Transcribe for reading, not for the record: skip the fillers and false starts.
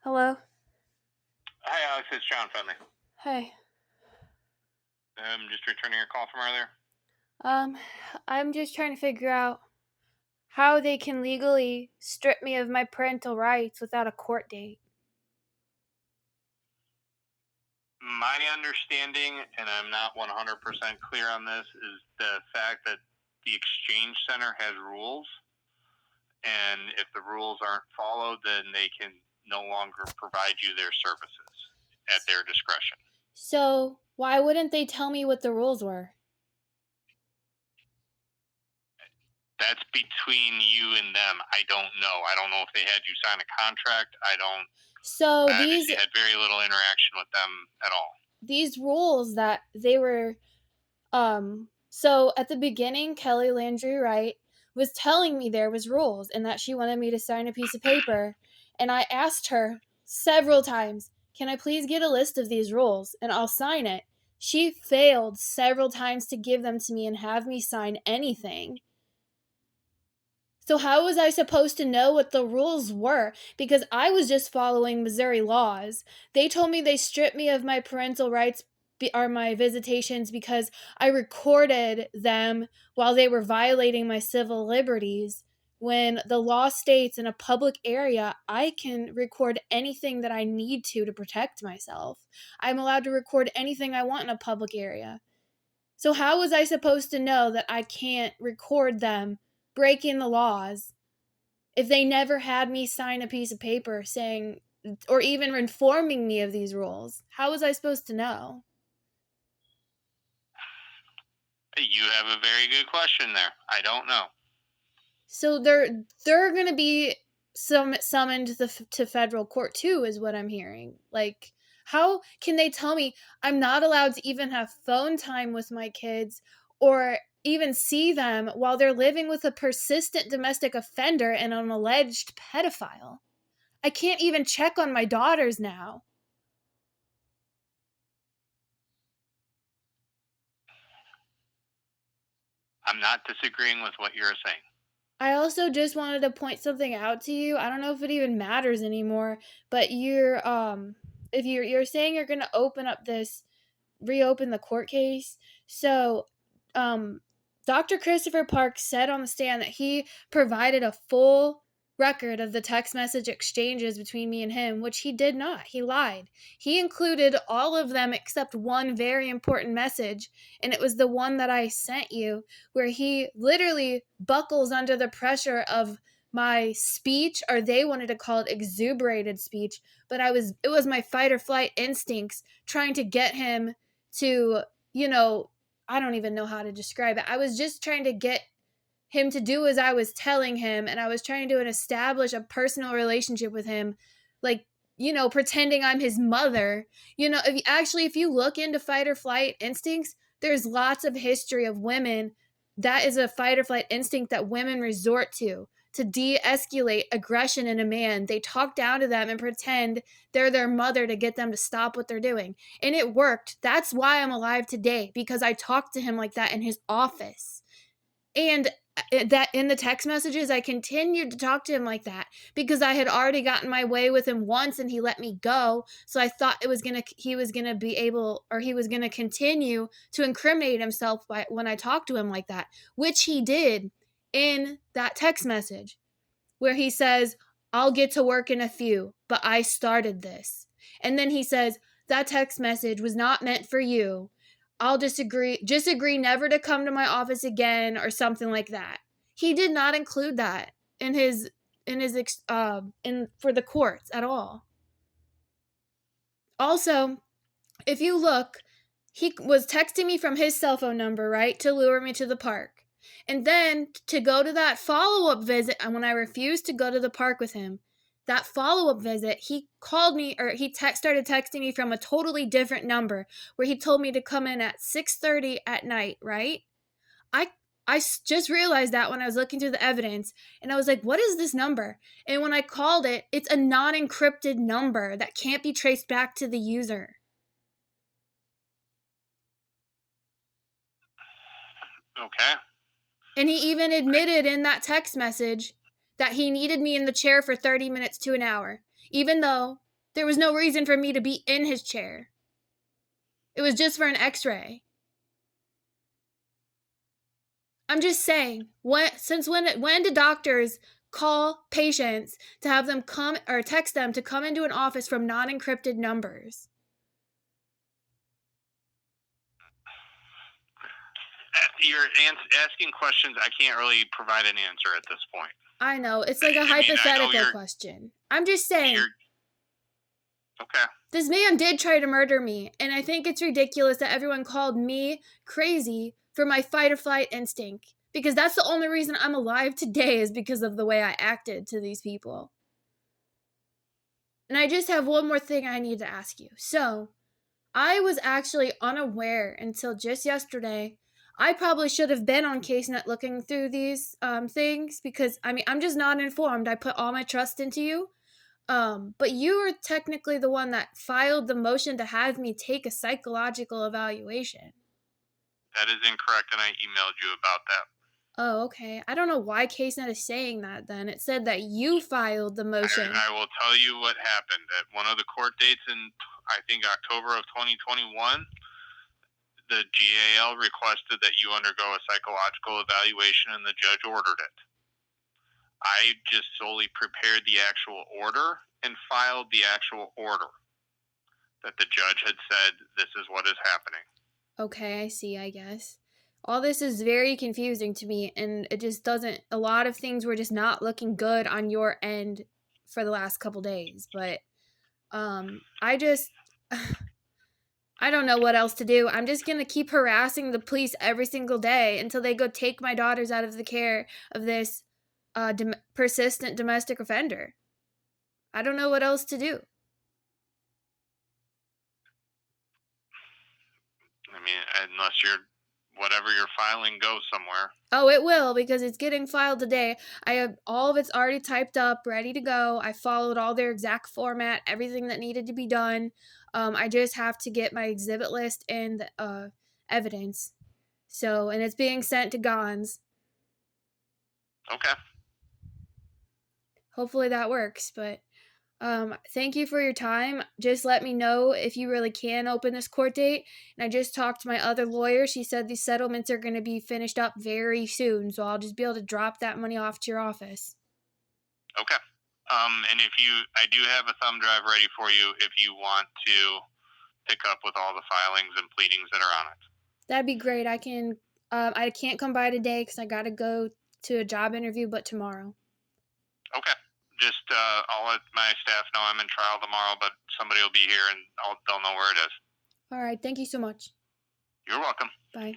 Hello? Hi, Alex. It's John Finley. Hey. Just returning your call from earlier. Um, I'm just trying to figure out how they can legally strip me of my parental rights without a court date. My understanding, and I'm not 100% clear on this, is the fact that the Exchange Center has rules, and if the rules aren't followed, then they can no longer provide you their services at their discretion. So, why wouldn't they tell me what the rules were? That's between you and them. I don't know. I don't know if they had you sign a contract. So, I obviously had very little interaction with them at all. these rules that they were so at the beginning Kelly Landry Wright was telling me there was rules and that she wanted me to sign a piece of paper, and I asked her several times, "Can I please get a list of these rules and I'll sign it?" She failed several times to give them to me and have me sign anything. So how was I supposed to know what the rules were? Because I was just following Missouri laws. They told me they stripped me of my parental rights or my visitations because I recorded them while they were violating my civil liberties. When the law states in a public area, I can record anything that I need to protect myself. I'm allowed to record anything I want in a public area. So how was I supposed to know that I can't record them breaking the laws if they never had me sign a piece of paper saying or even informing me of these rules? How was I supposed to know? You have a very good question there. I don't know. So they're going to be summoned to federal court too, is what I'm hearing. Like, how can they tell me I'm not allowed to even have phone time with my kids or even see them while they're living with a persistent domestic offender and an alleged pedophile? I can't even check on my daughters now. I'm not disagreeing with what you're saying. I also just wanted to point something out to you. I don't know if it even matters anymore, but you're if you're saying you're going to reopen the court case. So, um Dr. Christopher Park said on the stand that he provided a full record of the text message exchanges between me and him, which he did not. He lied. He included all of them except one very important message, and it was the one that I sent you, where he literally buckles under the pressure of my speech, or they wanted to call it exuberated speech, but it was my fight or flight instincts trying to get him to, I don't even know how to describe it. I was just trying to get him to do as I was telling him, and I was trying to establish a personal relationship with him, like, pretending I'm his mother. If you look into fight or flight instincts, there's lots of history of women that is a fight or flight instinct that women resort to de-escalate aggression in a man. They talk down to them and pretend they're their mother to get them to stop what they're doing. And it worked. That's why I'm alive today, because I talked to him like that in his office. And that in the text messages, I continued to talk to him like that because I had already gotten my way with him once and he let me go. So I thought he was gonna be able, or he was gonna continue to incriminate himself when I talked to him like that, which he did in that text message where he says, "I'll get to work in a few, but I started this." And then he says, "That text message was not meant for you. I'll just agree never to come to my office again," or something like that. He did not include that in in for the courts at all. Also, if you look, he was texting me from his cell phone number, right, to lure me to the park. And then to go to that follow up visit, and when I refused to go to the park with him, that follow up visit, he called me, or started texting me from a totally different number where he told me to come in at 6:30 at night, right? I just realized that when I was looking through the evidence, and I was like, "What is this number?" And when I called it, it's a non encrypted number that can't be traced back to the user. Okay. And he even admitted in that text message that he needed me in the chair for 30 minutes to an hour, even though there was no reason for me to be in his chair. It was just for an x-ray. I'm just saying, when do doctors call patients to have them come or text them to come into an office from non-encrypted numbers? You're asking questions. I can't really provide an answer at this point. I know, it's like a I mean, I know hypothetical question. I'm just saying, you're okay. this man did try to murder me, and I think it's ridiculous that everyone called me crazy for my fight or flight instinct. Because that's the only reason I'm alive today is because of the way I acted to these people. And I just have one more thing I need to ask you. So, I was actually unaware until just yesterday. I probably should have been on CaseNet looking through these things because I mean I'm just not informed. I put all my trust into you. But you were technically the one that filed the motion to have me take a psychological evaluation. That is incorrect, and I emailed you about that. Oh, okay. I don't know why CaseNet is saying that then. It said that you filed the motion. I will tell you what happened at one of the court dates in, I think, October of 2021. The GAL requested that you undergo a psychological evaluation, and the judge ordered it. I just solely prepared the actual order and filed the actual order that the judge had said this is what is happening. Okay, I see, I guess. All this is very confusing to me, and it just doesn't. A lot of things were just not looking good on your end for the last couple days, but I just. I don't know what else to do. I'm just gonna keep harassing the police every single day until they go take my daughters out of the care of this persistent domestic offender. I don't know what else to do. I mean, unless whatever you're filing goes somewhere. Oh, it will because it's getting filed today. I have all of it's already typed up, ready to go. I followed all their exact format, everything that needed to be done. I just have to get my exhibit list and evidence. So, and it's being sent to Gons. Okay. Hopefully that works, but thank you for your time. Just let me know if you really can open this court date. And I just talked to my other lawyer. She said these settlements are going to be finished up very soon, so I'll just be able to drop that money off to your office. Okay. And I do have a thumb drive ready for you if you want to pick up with all the filings and pleadings that are on it. That'd be great. I can. I can't come by today because I got to go to a job interview, but tomorrow. Okay. Just I'll let my staff know I'm in trial tomorrow, but somebody will be here and they'll know where it is. All right. Thank you so much. You're welcome. Bye.